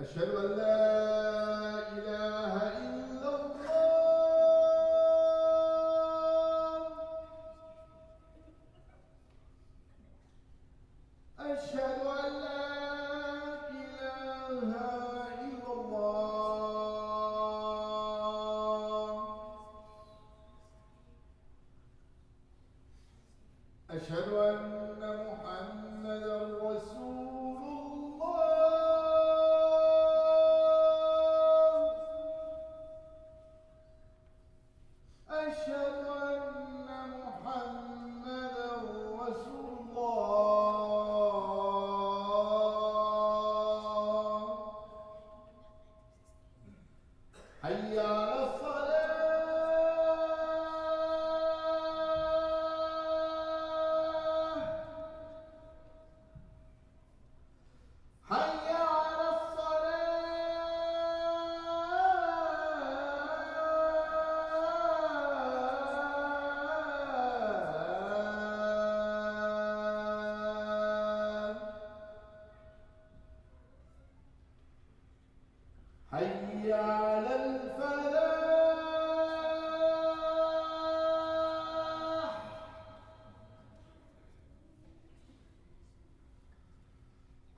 أشهد أن لا إله إلا الله. أشهد أن لا إله إلا الله. أشهد أن محمدا رسول الله. أشهد أن محمدا رسول الله. حي على الصلاة. حي على الصلاة. حي على الفلاح.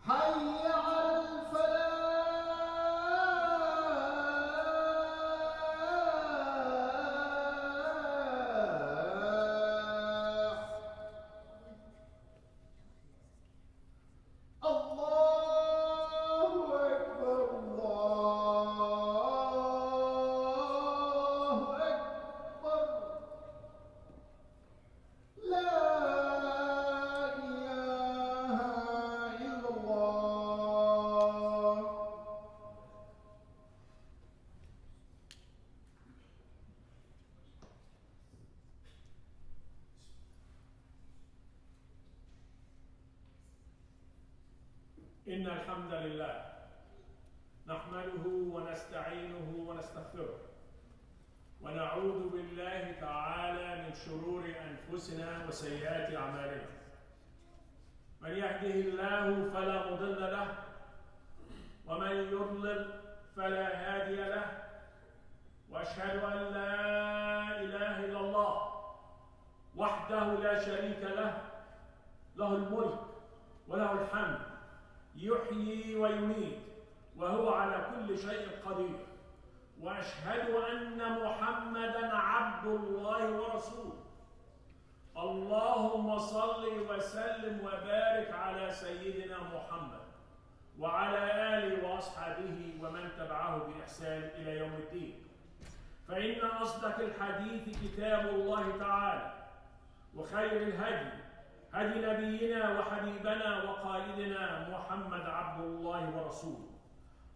حي على الفلاح. الله أكبر، الله أكبر. لا إله إلا الله. إن الحمد لله نحمده ونستعينه ونستغفره ونعوذ بالله تعالى من شرور أنفسنا وسيئات أعمالنا. من يهده الله فلا مضل له ومن يضلل فلا هادي له، وأشهد أن لا إله إلا الله وحده لا شريك له، له الملك وله الحمد، يحيي ويميت وهو على كل شيء قدير. وأشهد أن محمدًا عبد الله ورسوله. اللهم صل وسلم وبارك على سيدنا محمد وعلى آله وأصحابه ومن تبعه بإحسان إلى يوم الدين. فإن أصدق الحديث كتاب الله تعالى، وخير الهدي هدي نبينا وحبيبنا وقائدنا محمد عبد الله ورسوله.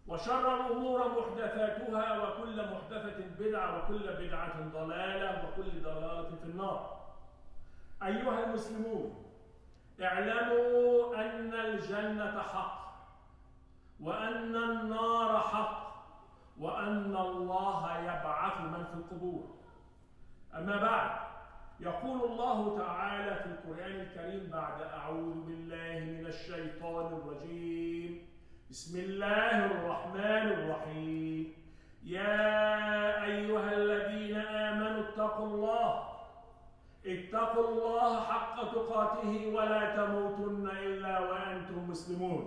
وشر الأمور محدثاتها، وكل محدثة بدعة، وكل بدعة ضلالة، وكل ضلالة في النار. أيها المسلمون، اعلموا أن الجنة حق، وأن النار حق، وأن الله يبعث من في القبور. أما بعد، يقول الله تعالى في القرآن الكريم بعد أعوذ بالله من الشيطان الرجيم: بسم الله الرحمن الرحيم. يا أيها الذين آمنوا اتقوا الله حق تقاته ولا تموتن إلا وأنتم مسلمون.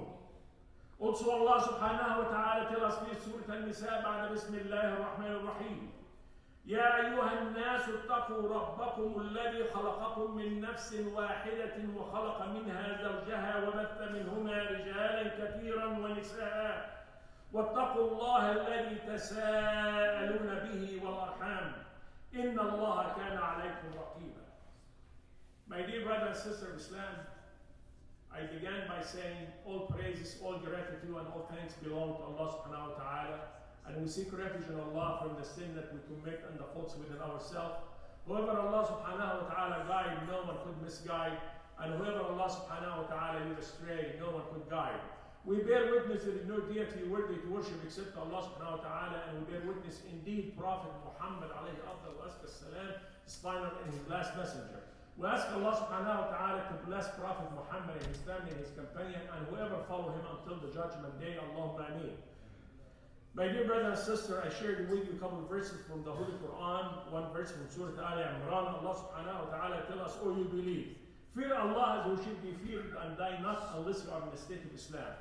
Also Allah subhanahu wa ta'ala tells us in Surah An-Nisa بعد بسم الله الرحمن الرحيم: يا أيها الناس اتقوا ربكم الذي خلقكم من نفس واحدة وخلق منها زوجها وبث منهما رجالا كثيرا ونساء واتقوا الله الذي تساءلون به والأرحام إن الله كان عليكم رقيبا. My dear brother and sister of Islam, I began by saying all praises, all gratitude and all thanks belong to Allah subhanahu wa ta'ala. And we seek refuge in Allah from the sin that we commit and the faults within ourselves. Whoever Allah subhanahu wa ta'ala guide, no one could misguide. And whoever Allah subhanahu wa ta'ala lead astray, no one could guide. We bear witness that there is no deity worthy to worship except Allah subhanahu wa ta'ala, and we bear witness indeed Prophet Muhammad alayhi afdal salam is final and his last messenger. We ask Allah subhanahu wa ta'ala to bless Prophet Muhammad and his family and his companion and whoever follow him until the judgment day. Allahumma ameen. My dear brother and sister, I shared with you a couple of verses from the Holy Quran, one verse from Surah Al Imran. Allah subhanahu wa ta'ala tells us, "O you believe, fear Allah as who should be feared and die not unless you are in the state of Islam."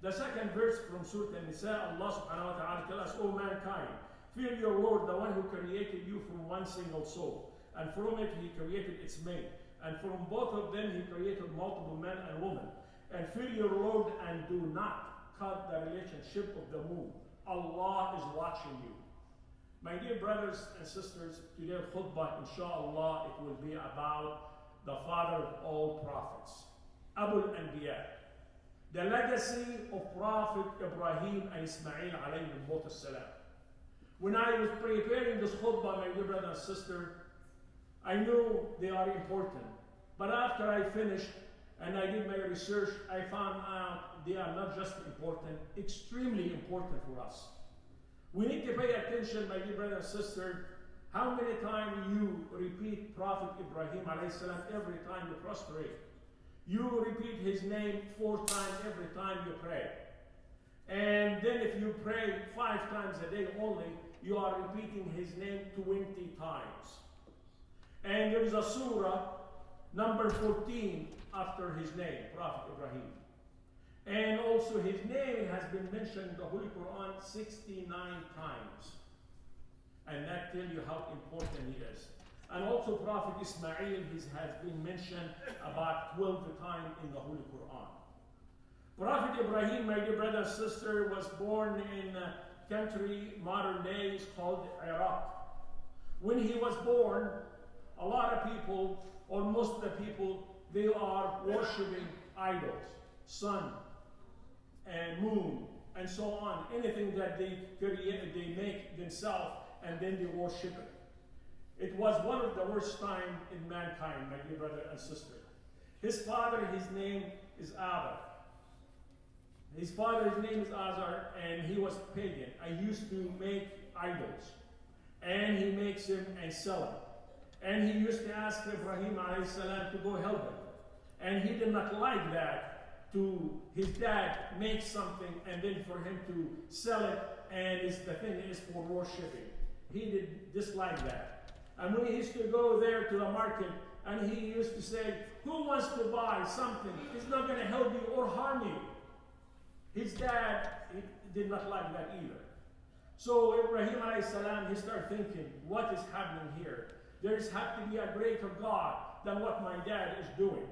The second verse from Surah An-Nisa, Allah subhanahu wa ta'ala tells us, "O mankind, fear your Lord, the one who created you from one single soul, and from it he created its mate, and from both of them he created multiple men and women. And fear your Lord and do not cut the relationship of the moon. Allah is watching you." My dear brothers and sisters, today's khutbah, inshallah, it will be about the father of all prophets, Abul Anbiya, the legacy of Prophet Ibrahim and Ismail alayhi salam. When I was preparing this khutbah, my dear brother and sister, I knew they are important. But after I finished and I did my research, I found out they are not just important, extremely important for us. We need to pay attention, my dear brother and sister, how many times you repeat Prophet Ibrahim alayhi salam every time you prostrate. You repeat his name 4 times every time you pray. And then if you pray 5 times a day only, you are repeating his name 20 times. And there is a surah, number 14, after his name, Prophet Ibrahim. And also his name has been mentioned in the Holy Quran 69 times. And that tells you how important he is. And also Prophet Ismail has been mentioned about 12 times in the Holy Quran. Prophet Ibrahim, my dear brother and sister, was born in a country, modern days, called Iraq. When he was born, a lot of people, or most of the people, they are worshiping idols, sun and moon, and so on. Anything that they create, they make themselves, and then they worship it. It was one of the worst times in mankind, my dear brother and sister. His father, his name is Abba. His father's name is Azar, and he was pagan. I used to make idols, and he makes them and sell them. And he used to ask Ibrahim alayhi salam to go help him. And he did not like that, to his dad make something and then for him to sell it, and the thing is for worshiping. He did dislike that. And when he used to go there to the market, and he used to say, "Who wants to buy something? It's not going to help you or harm you." His dad did not like that either. So Ibrahim alayhi salam, he started thinking, what is happening here? There has to be a greater God than what my dad is doing.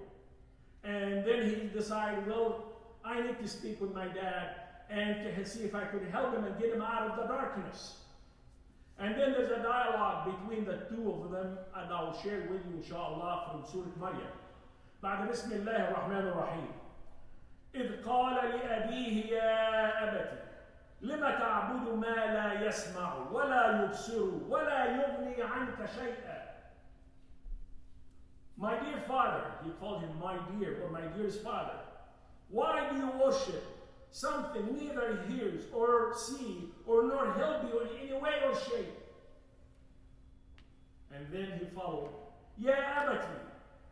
And then he decided, well, I need to speak with my dad and to see if I could help him and get him out of the darkness. And then there's a dialogue between the two of them, and I will share with you, inshallah, from Surah Maryam. بعد بسم الله الرحمن الرحيم. إذ قال لأبيه يا أبت لم تعبد ما لا يسمع ولا يبصر ولا يغني عنك شيئا. My dear father, he called him my dear, or my dearest father. Why do you worship something neither hears or see or nor help you in any way or shape? And then he followed, يا أبتي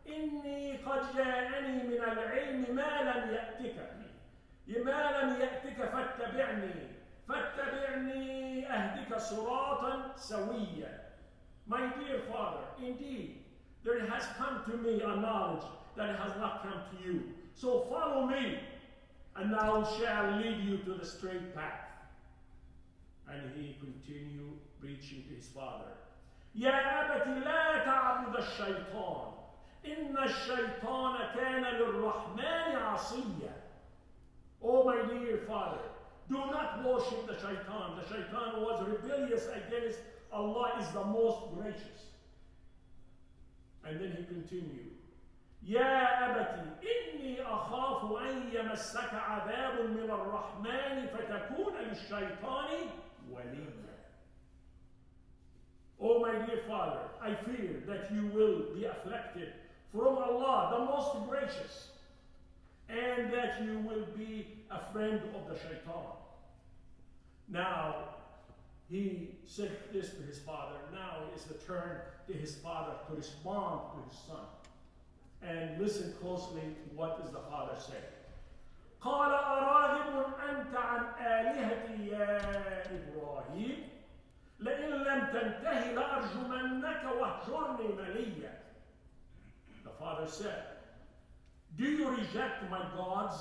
إني قد جاءني من العلم ما لم يأتك فاتبعني أهدك صراطا سويا. My dear father, indeed, there has come to me a knowledge that has not come to you. So follow me, and I shall lead you to the straight path. And he continued preaching to his father. يا أبت لا تعبد الشيطان إن الشيطان كان للرحمن عصيا. Oh my dear father, do not worship the shaitan. The shaitan was rebellious against Allah, is the most gracious. And then he continued, يا أبت إني أخاف أن يمسك عذاب من الرحمن فتكون للشيطان وليا. Oh my dear father, I fear that you will be afflicted from Allah, the most gracious, and that you will be a friend of the shaitan. Now, he said this to his father. Now is the turn to his father to respond to his son. And listen closely, what does the father say? قال أراغب أنت عن آلهتي يا تنتهي لأرجمنك واهجرني مليا. The father said, do you reject my gods?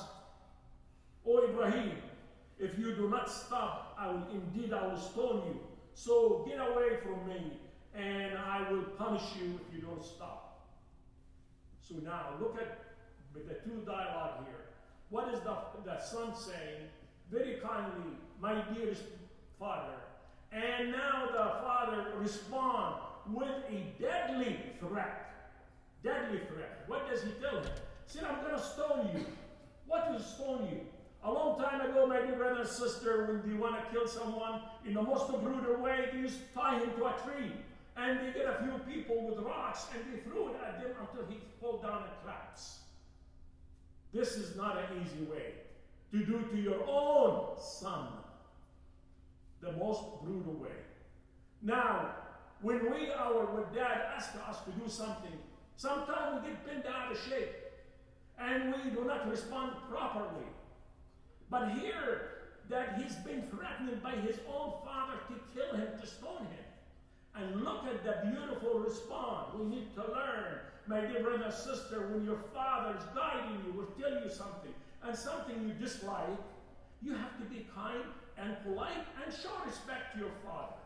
O Ibrahim, if you do not stop, I will stone you. So get away from me, and I will punish you if you don't stop. So now look at the two dialogue here. What is the son saying? Very kindly, my dearest father. And now the father responds with a deadly threat. Deadly threat. What does he tell him? He said, I'm going to stone you. What will stone you? A long time ago, my dear brother and sister, when they want to kill someone in the most brutal way, they used to tie him to a tree. And they get a few people with rocks and they threw it at them until he fall down and collapse. This is not an easy way to do to your own son. The most brutal way. Now, when our dad asks us to do something, sometimes we get bent out of shape and we do not respond properly. But here, that he's been threatened by his own father to kill him, to stone him. And look at the beautiful response. We need to learn, my dear brother and sister, when your father is guiding you, will tell you something, and something you dislike, you have to be kind and polite and show respect to your father.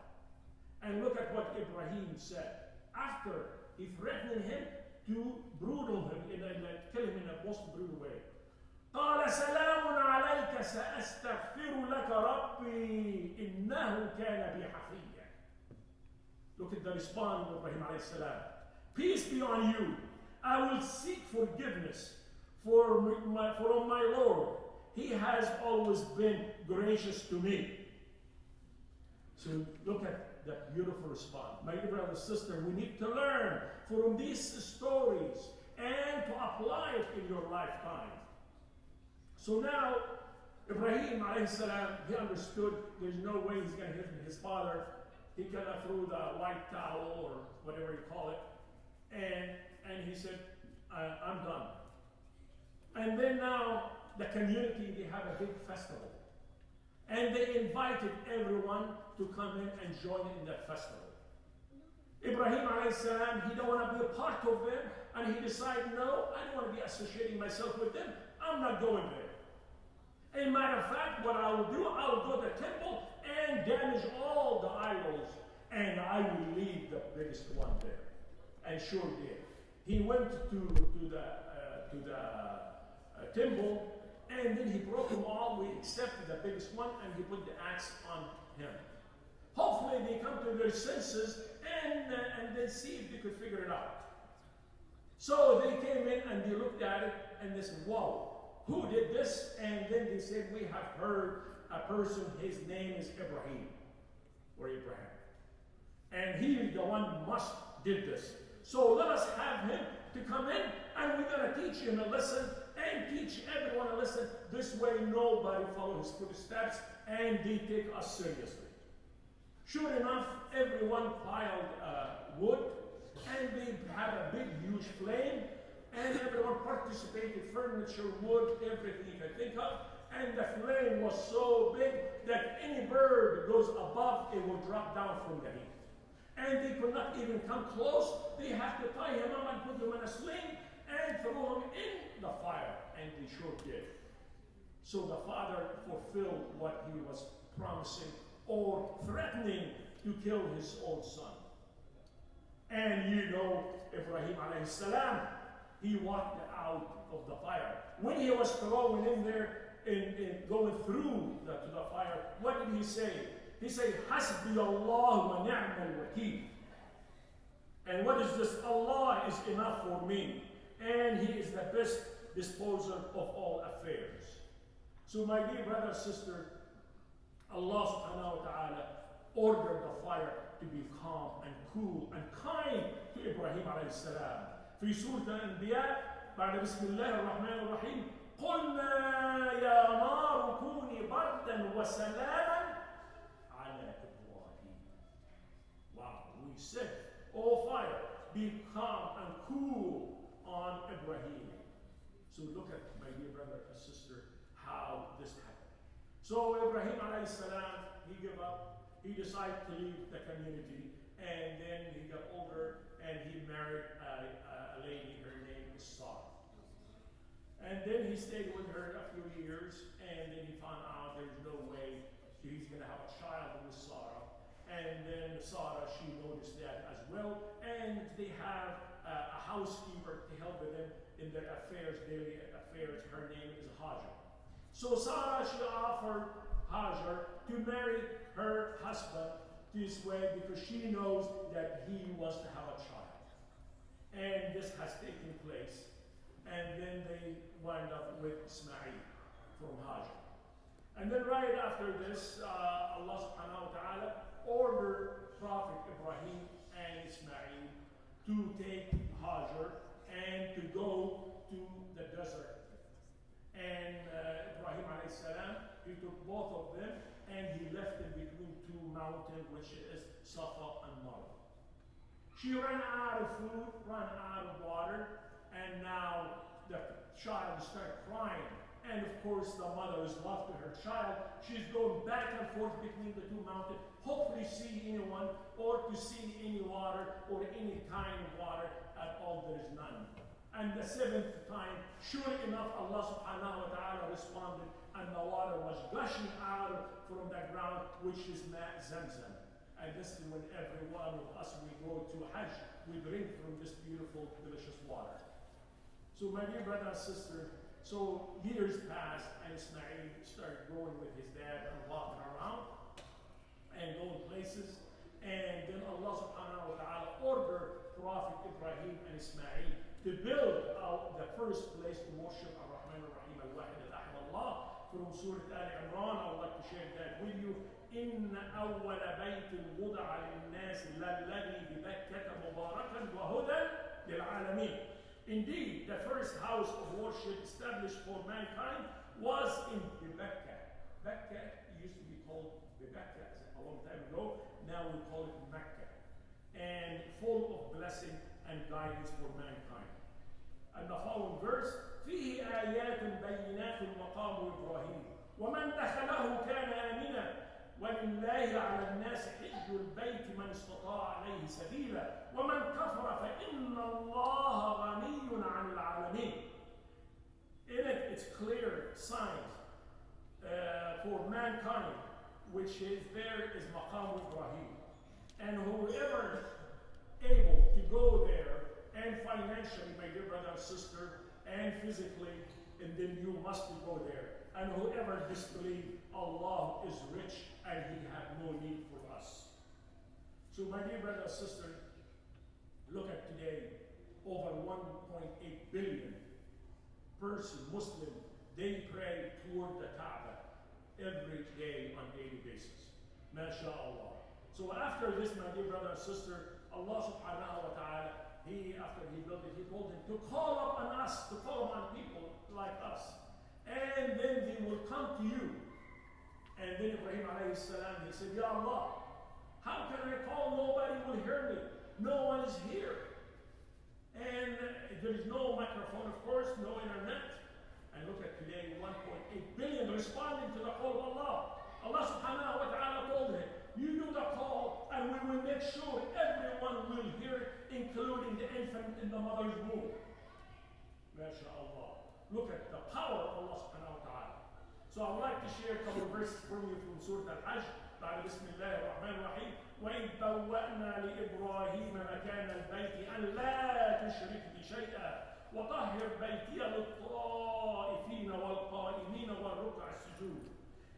And look at what Ibrahim said. After he threatened him to brutal him, kill him in a most brutal way. قال سلام عليك سأستغفر لك ربي إنه كان بي حفيا. Look at the response of Ibrahim alayhi salam. Peace be on you. I will seek forgiveness from my Lord. He has always been gracious to me. So look at that beautiful response. My dear brother and sister, we need to learn from these stories and to apply it in your lifetime. So now, Ibrahim alayhi salam, he understood there's no way he's going to hit his father. He kind of threw the white towel or whatever you call it. And he said, I'm done. And then now, the community, they have a big festival. And they invited everyone to come in and join in that festival. Ibrahim alayhi salam, he don't want to be a part of them. And he decided, no, I don't want to be associating myself with them. I'm not going there. As a matter of fact, what I will do, I will go to the temple and damage all the idols, and I will leave the biggest one there. And sure did. He went to the temple, and then he broke them all. We accepted the biggest one, and he put the axe on him. Hopefully, they come to their senses and then see if they could figure it out. So they came in and they looked at it, and they said, "Whoa. Who did this?" And then they said, "We have heard a person, his name is Ibrahim, or Ibrahim. And he is the one must did this. So let us have him to come in, and we're going to teach him a lesson, and teach everyone a lesson. This way nobody follows his footsteps, and they take us seriously." Sure enough, everyone piled wood, and they had a big, huge flame, and everyone participated, furniture, wood, everything you can think of. And the flame was so big that any bird goes above, it will drop down from the heat. And they could not even come close. They have to tie him up and put him in a sling and throw him in the fire. And they sure did. So the father fulfilled what he was promising or threatening to kill his own son. And you know, Ibrahim alayhi salam, he walked out of the fire. When he was thrown in there, in going through to the fire, what did he say? He said, "Hasbi Allah wa ni'mal wakeel." And what is this? Allah is enough for me, and He is the best disposer of all affairs. So my dear brother and sister, Allah subhanahu wa ta'ala ordered the fire to be calm and cool and kind to Ibrahim alayhi salam. في سورة الأنبياء بعد بسم الله الرحمن الرحيم قلنا يا نار كوني بردا وسلاما على إبراهيم. Wow, we said, "Oh fire, be calm and cool on Ibrahim." So look at, my dear brother and sister, how this happened. So Ibrahim alayhi salam, he gave up. He decided to leave the community, and then he got older and he married a lady. Her name is Sarah. And then he stayed with her a few years, and then he found out there's no way he's going to have a child with Sarah. And then Sarah, she noticed that as well, and they have a housekeeper to help with them in their affairs, daily affairs. Her name is Hajar. So Sarah, she offered Hajar to marry her husband this way because she knows that he wants to have a child. And this has taken place. And then they wind up with Ismail from Hajar. And then right after this, Allah subhanahu wa ta'ala ordered Prophet Ibrahim and Ismail to take Hajar and to go to the desert. And Ibrahim alayhi salam, he took both of them and he left them between two mountains, which is Safa and Marwa. She ran out of food, ran out of water, and now the child started crying. And of course, the mother is love to her child. She's going back and forth between the two mountains, hopefully see anyone or to see any water or any kind of water. At all, there is none. And the seventh time, sure enough, Allah subhanahu wa ta'ala responded, and the water was gushing out from the ground, which is Ma' Zamzam. And this is when every one of us, we go to Hajj, we drink from this beautiful, delicious water. So my dear brother and sister, so years passed, and Ismail started growing with his dad and walking around and going places. And then Allah subhanahu wa ta'ala ordered Prophet Ibrahim and Ismail to build out the first place to worship Ar-Rahman Ar-Rahim Al-Wahid Al-Ahad Allah from Surah Al-Imran. I would like to share that with you. إن أول بيت وضع للناس للذي ببكة مباركا وهدى للعالمين. Indeed, the first house of worship established for mankind was in Mecca. Mecca used to be called Mecca a long time ago. Now we call it Mecca. And full of blessing and guidance for mankind. And the following verse, فيه آيات بينات مقام إبراهيم ومن دخله كان آمنا ولله على الناس حج البيت من استطاع عليه سبيلا ومن كفر فإن الله غني عن العالمين. In it, it's clear signs for mankind, which is there is Maqam Ibrahim. And whoever able to go there, and financially, my dear brother and sister, and physically, and then you must go there. And whoever disbelieves, Allah is rich and He has no need for us. So my dear brother and sister, look at today, over 1.8 billion person, Muslim, they pray toward the Kaaba every day on a daily basis. MashaAllah. So after this, my dear brother and sister, Allah subhanahu wa ta'ala, after he built it, he told him to call upon us, to call upon people like us. And then they will come to you. And then Ibrahim alayhi salam, he said, Ya Allah, how can I call? Nobody will hear me. No one is here. And there is no microphone, of course, no internet. And look at today, 1.8 billion responding to the call of Allah. Allah subhanahu wa ta'ala told him, you do the call, and we will make sure everyone will hear it, including the infant in the mother's womb. MashaAllah. Look at the power of Allah subhanahu wa ta'ala. So I would like to share a couple of verses from you from Surah Al-Hajj. بسم الله الرحمن الرحيم وإذ بوأنا لإبراهيم مكان البيت أن لا تشرك بي شيئا وطهر بيتي للطائفين والقائمين والركع السجود.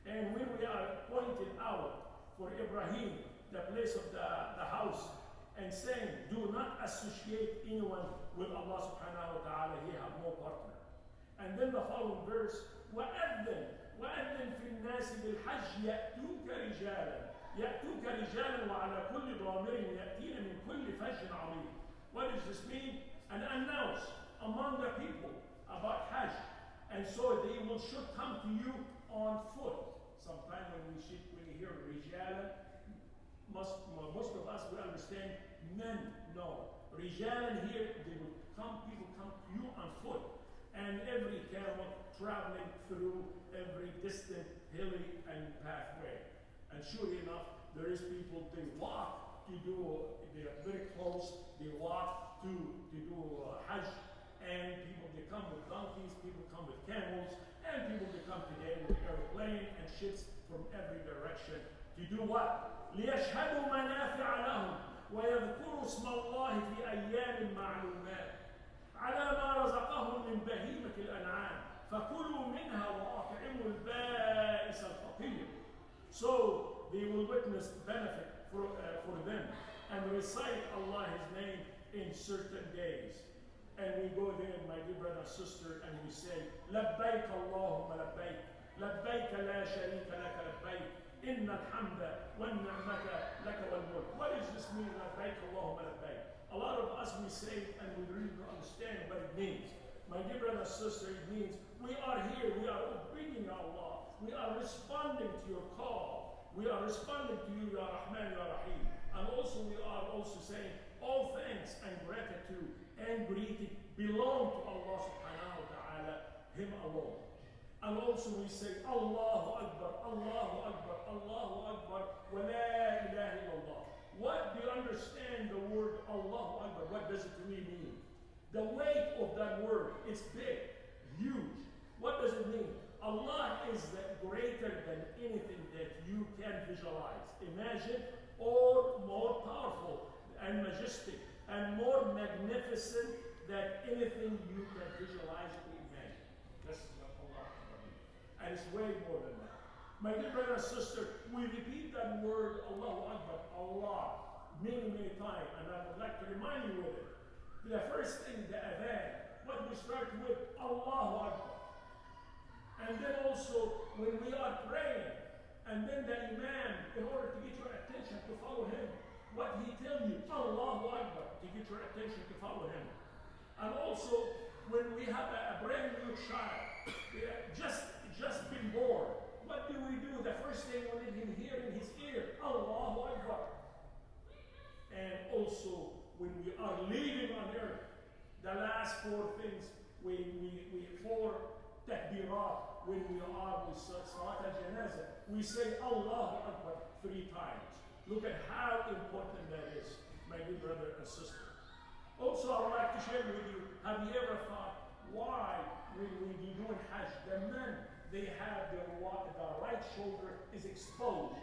And when we are pointed out for Ibrahim, the place of the house, and saying, do not associate anyone with Allah subhanahu wa ta'ala, he have no partner. And then the following verse, وأذن في الناس بالحج يأتوك رجالا وعلى كل ضامر يأتين من كل فج عظيم. What does this mean? And announce among the people about Hajj. And so they should come to you on foot. Sometimes when we hear Rijalan, most of us will understand men. No. Rijalan here, people come to you on foot. And every camel traveling through every distant hilly and pathway. And sure enough, there is people, they walk to do, they're very close, they walk to do Hajj, and people, they come with donkeys, people come with camels, and people, they come today with airplane and ships from every direction. To do what? ليشهدوا منافع لهم ويذكروا اسم الله في أيام معلومات على ما رزقهم من بهيمة الأنعام فكلوا منها وأطعموا البائس الفقير. So they will witness benefit for them and recite Allah's name in certain days. And we go there, my dear brother and sister, and we say, لبيك اللهم لبيك لبيك لا شريك لك لبيك إن الحمد والنعمة لك والملك. What does this mean, لبيك اللهم لبيك? A lot of us, we say it and we really don't understand what it means. My dear brother and sister, it means we are here, we are obeying Allah. We are responding to your call. We are responding to you, Ya Rahman, Ya Rahim. And also we are also saying all thanks and gratitude and greeting belong to Allah subhanahu wa ta'ala, Him alone. And also we say Allahu Akbar, Allahu Akbar, Allahu Akbar, wa la ilaha illallah. What do you understand the word Allahu Akbar? What does it really mean? The weight of that word is big, huge. What does it mean? Allah is greater than anything that you can visualize, imagine, or more powerful and majestic and more magnificent than anything you can visualize or imagine. That's what Allah means. And it's way more than that. My dear brother and sister, we repeat that word Allahu Akbar, Allah, many, many times, and I would like to remind you with it. The first thing, the adhan, what we start with, Allahu Akbar. And then also, when we are praying, and then the Imam, in order to get your attention to follow him, what he tells you, Allahu Akbar, to get your attention to follow him. And also, when we have a brand new child, just been born, what do? The first thing we let him hear in his ear, Allahu Akbar. And also, when we are leaving on earth, the last four things, four takbirat, when we are with Salat al-Janazah, we say Allahu Akbar 3 times. Look at how important that is, my dear brother and sister. Also, I would like to share with you, have you ever thought why when we do doing Hajj, the men, they have the right shoulder is exposed?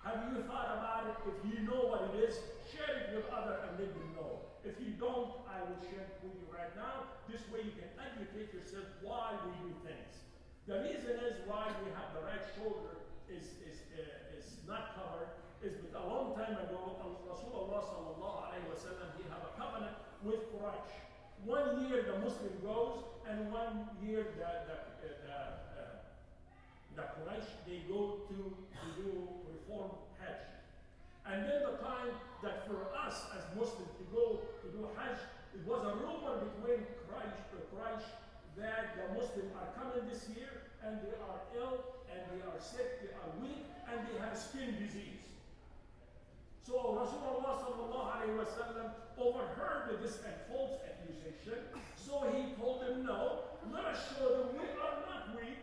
Have you thought about it? If you know what it is, share it with others and let them know. If you don't, I will share it with you right now. This way you can educate yourself why we do things. The reason is why we have the right shoulder is not covered is because a long time ago, Rasulullah sallallahu alayhi wa sallam, he had a covenant with Quraysh. 1 year the Muslim goes, and 1 year the Quraysh, they go to do reform Hajj. And then the time that for us as Muslims to go to do Hajj, it was a rumor between Quraysh that the Muslims are coming this year and they are ill and they are sick, they are weak, and they have skin disease. So Rasulullah sallallahu alayhi wa sallam overheard this false accusation. So he told them, no, let us show them we are not weak,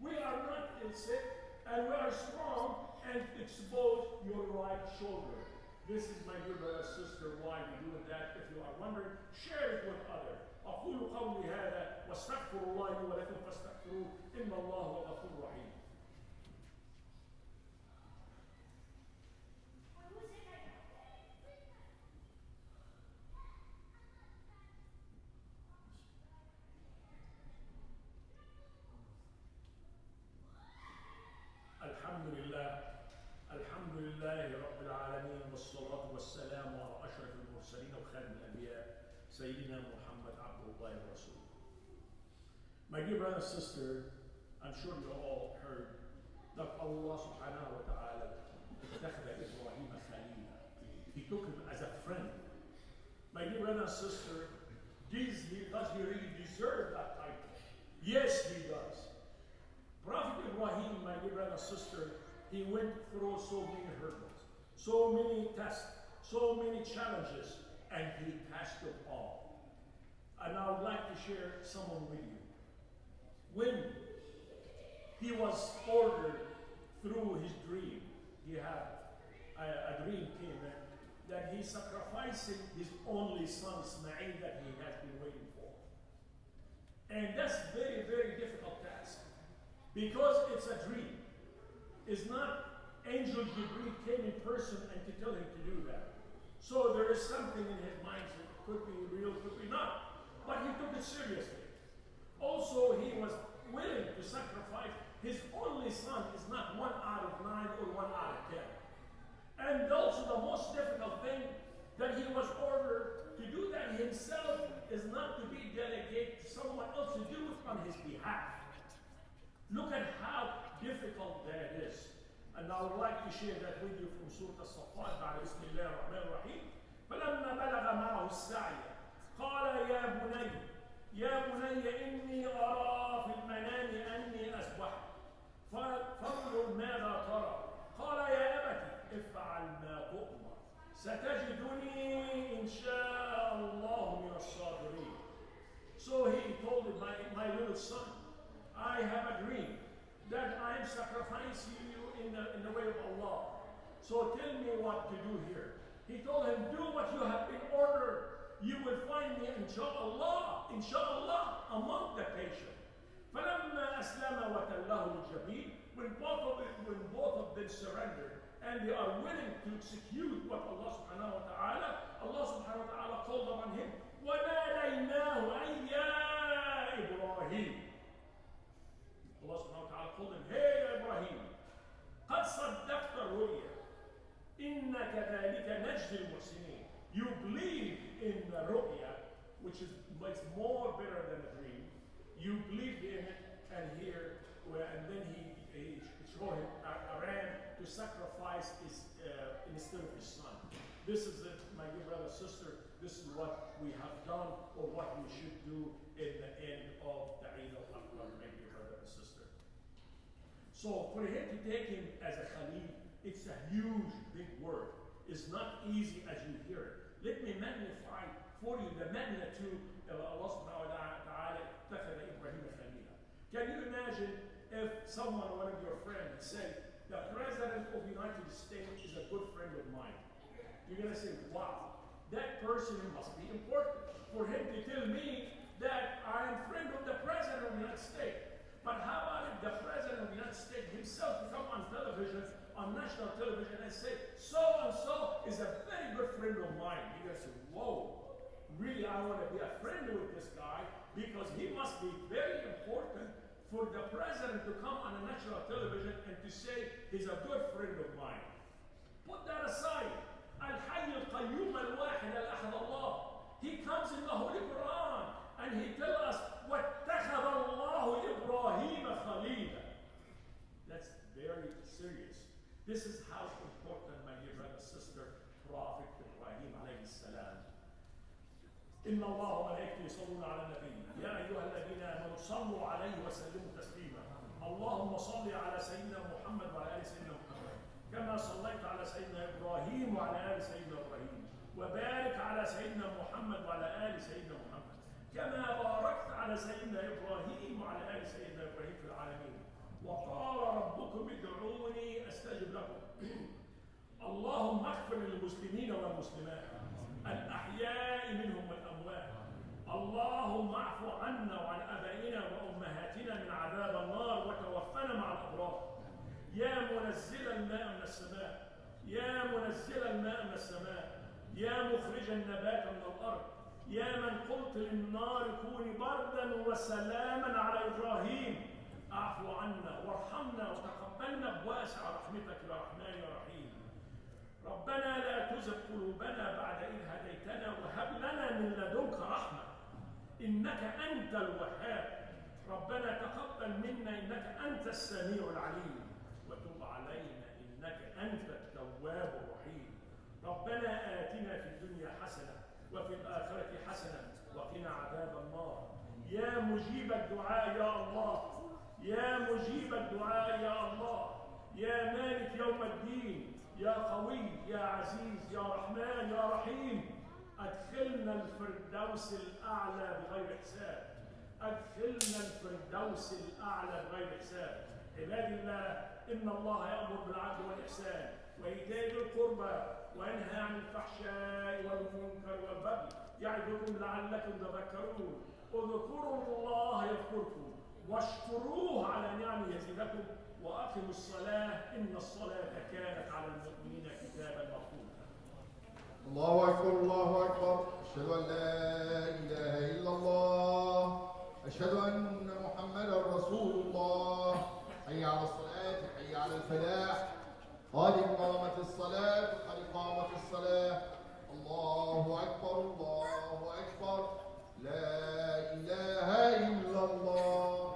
we are not sick, and we are strong, and expose your right shoulder. This is, my dear brother and sister, why we do that. If you are wondering, share it with others. أقول قولي هذا واستغفر الله لي ولكم فاستغفروه إن الله هو الغفور الرحيم. الحمد لله رب العالمين والصلاة والسلام على أشرف المرسلين وخاتم الأنبياء سيدنا محمد عبد الله ورسوله. My dear brother and sister, I'm sure you all heard that Allah subhanahu wa ta'ala اتخذ إبراهيم خليلا. He took him as a friend. My dear brother and sister, does he really deserve that title? Yes, he does. Prophet Ibrahim, my dear brother and sister, he went through so many hurdles, so many tests, so many challenges, and he passed them all. And I would like to share someone with you. When he was ordered through his dream, he had a dream came in, that he's sacrificing his only son Ismail that he has been waiting for. And that's very, very difficult task because it's a dream. It's not Angel Jibreel came in person and to tell him to do that. So there is something in his mind that could be real, could be not. But he took it seriously. Also, he was willing to sacrifice his only son. Is not 1 out of 9 or 1 out of 10. And also the most difficult thing that he was ordered to do that himself is not to be delegated to someone else to do it on his behalf. Look at how difficult that is. And I would like to share that with you from Surah As-Saffat بعد بسم الله الرحمن الرحيم. فلما بلغ معه السعي قال يا بني إني أرى في المنام أني أسبحك فانظر ماذا ترى قال يا أبت افعل ما تؤمر ستجدني إن شاء الله من الصابرين. So he told my little son, I have a dream that I am sacrificing you in the way of Allah. So tell me what to do here. He told him, do what you have been ordered. You will find me inshallah among the patient. فلما أسلم وتله الجبين, when both of them surrendered and they are willing to execute what Allah subhanahu wa ta'ala called upon him. وَنَادَيْنَاهُ أَيْ يَا إِبْرَاهِيمُ. Allah subhanahu wa ta'ala called him, hey Ibrahim, قَدْ صَدَّقْتَ الرُّؤْيَا إِنَّ كَذَلِكَ نَجْزِي الْمُحْسِنِينَ. You believe in the ru'ya, which is much more better than a dream. You believed in it, and then he showed him a ram to sacrifice instead of his son. This is it, my dear brother, sister. This is what we have done, or what we should do in the end of the Eid al-Akbar, my dear brother and sister. So for him to take him as a Khalil, it's a huge, big word. It's not easy as you hear it. Let me magnify for you the magnitude of Allah subhanahu wa ta'ala اتخذ Ibrahim Khalila. Can you imagine if someone, one of your friends, said, the President of the United States is a good friend of mine? You're going to say, wow, that person must be important for him to tell me that I am friend of the President of the United States. But how about if the President of the United States himself to come on television, on national television, and say, so-and-so is a very good friend of mine? You're going to say, whoa, really I want to be a friend with this guy, because he must be very important for the President to come on a national television and to say he's a good friend of mine. Put that aside. Al-Hayy al-Qayyum al-Wahid al-Ahad Allah. He comes in the Holy Quran and he tells us, وَاتَّخَذَ اللَّهُ إِبْرَاهِيمَ خَلِيلًا. That's very serious. This is how important, my dear brother, sister, Prophet Ibrahim alayhi salam. إن الله وملائكته يصلون على النبي يا أيها الذين آمنوا صلوا عليه وسلموا تسليما. اللهم صل على سيدنا محمد وعلى آل سيدنا محمد كما صليت على سيدنا إبراهيم وعلى آل سيدنا إبراهيم وبارك على سيدنا محمد وعلى آل سيدنا محمد كما باركت على سيدنا إبراهيم وعلى آل سيدنا إبراهيم في العالمين وقال ربكم ادعوني أستجب لكم. اللهم اغفر للمسلمين والمسلمات الأحياء منهم والأموات. اللهم اعف عنا وعن أبائنا وأمهاتنا من عذاب النار وتوفنا مع الأبرار. يا منزل الماء من السماء يا منزل الماء من السماء يا مخرج النبات من الأرض يا من قلت للنار كوني بردا وسلاما على إبراهيم اعف عنا وارحمنا وتقبلنا بواسع رحمتك يا رحمن يا رحيم. ربنا لا تزغ قلوبنا بعد إذ هديتنا وهب لنا من لدنك رحمة إنك أنت الوهاب. ربنا تقبل منا إنك أنت السميع العليم وتب علينا إنك أنت التواب الرحيم. ربنا آتنا في الدنيا حسنة وفي الآخرة حسنة وقنا عذاب النار. يا مجيب الدعاء يا الله يا مجيب الدعاء يا الله يا مالك يوم الدين يا قوي يا عزيز يا رحمن يا رحيم. أدخلنا الفردوس الأعلى بغير حساب. أدخلنا الفردوس الأعلى بغير حساب. عباد الله إن الله يأمر بالعدل والإحسان وإيتاء ذي القربى وينهى عن الفحشاء والمنكر والبغي يعظكم لعلكم تذكرون. اذكروا الله يذكركم واشكروه على نعمه يزيدكم وأقيموا الصلاة إن الصلاة كانت على المؤمنين كتابا موقوتا. الله أكبر الله أكبر. أشهد أن لا إله إلا الله. أشهد أن محمدا رسول الله. حي على الصلاة حي على الفلاح. قد قامت الصلاة قد قامت الصلاة. الله أكبر الله أكبر. لا إله إلا الله.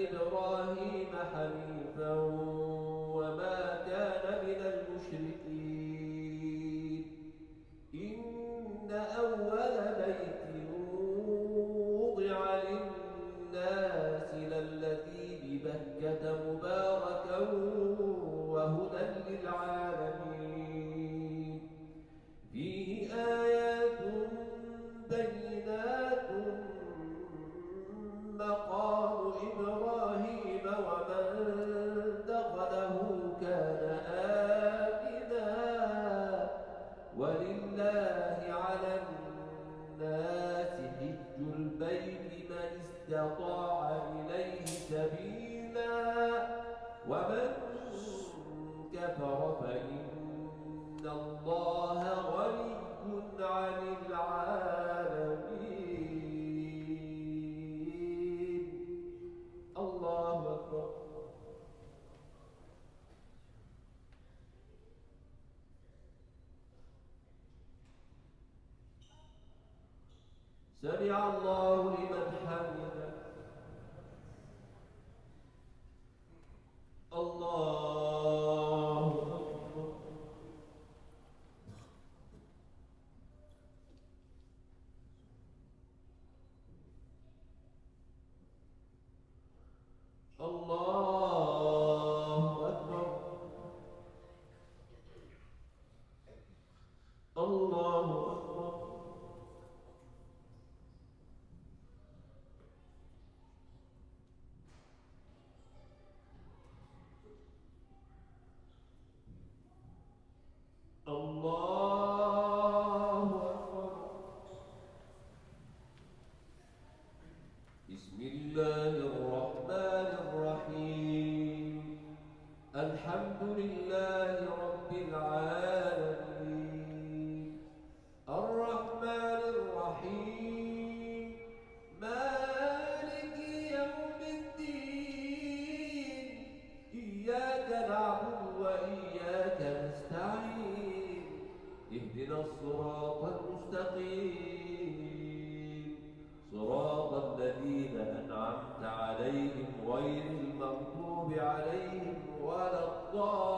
إبراهيم حنيفا وما كان من المشركين إن أول بيت وضع للناس للذي ببكة مباركا وهدى للعالمين فيه آيات بينات مقام إبراهيم ومن دخله كان آمنا ولله على الناس حج البيت من استطاع إليه سبيلا ومن كفر فإن الله غني عن العالمين. الله أكبر. سمع الله لمن حمده. الله أكبر. الله أكبر. الله أكبر. الله أكبر. بسم الله الرحمن الرحيم الحمد لله رب العالمين الرحمن الرحيم مالك يوم الدين إياك نعبد وإياك نستعين اهدنا الصراط المستقيم صراط الذين أنعمت عليهم غير المغضوب عليهم ولا الضالين.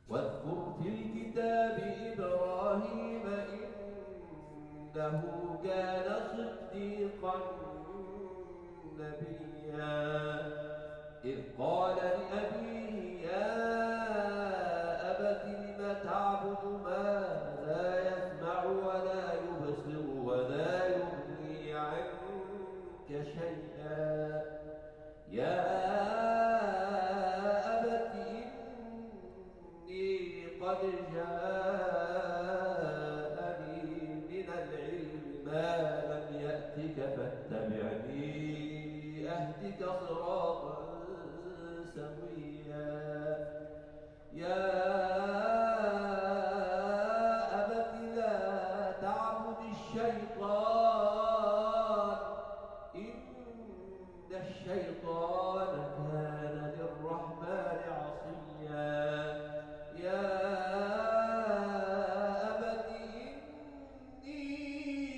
واذكر في الكتاب إبراهيم إنه كان صديقا نبيا إذ قال قد جاءني من العلم ما لم يأتك فاتبعني أهدك صراطا سويا يا أبت لا تعبد الشيطان إن الشيطان كان للرحمن عصيا يا أبت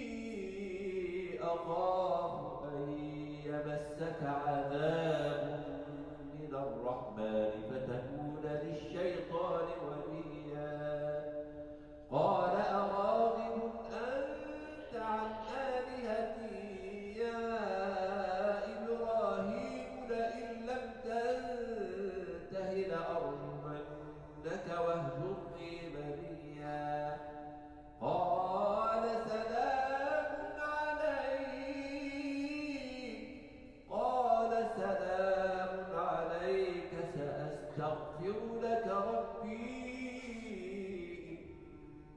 إني أخاف أن يمسك عذاب من الرحمن فتكون للشيطان وليا قال أراغب أنت عن آلهتي يا إبراهيم لئن لم تنته لأرجمنك واهجرني مليا قال سلام عليك سأستغفر لك ربي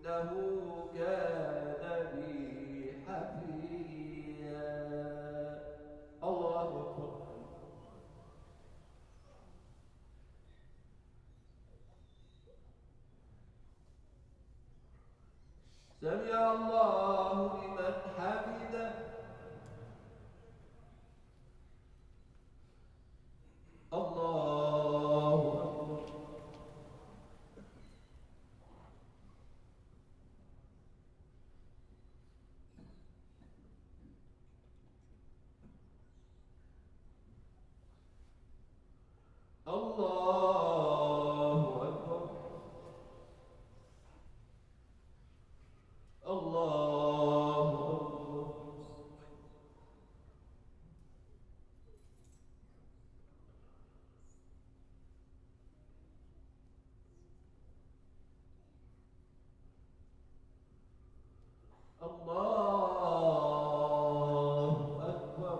إنه كان بي حفيا الله أكبر سمع الله لمن حمده الله أكبر الله أكبر الله أكبر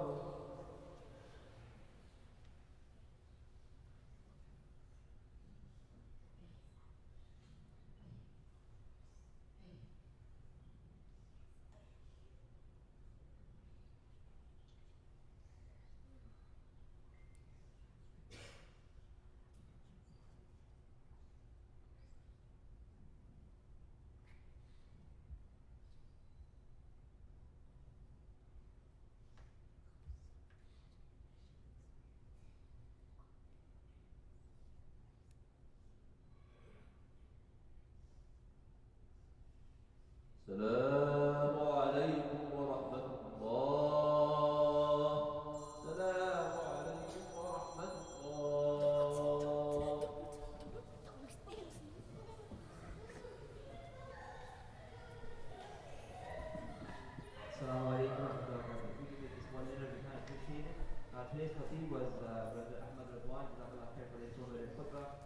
السلام عليكم ورحمة الله السلام عليكم ورحمة الله Assalamu alaikum wa rahmatullahi wa barakatuh. We did this one dinner, we kind of appreciate it. Today's khatib was Brother Ahmed Radwan, Jazakallah khair for the khutbah.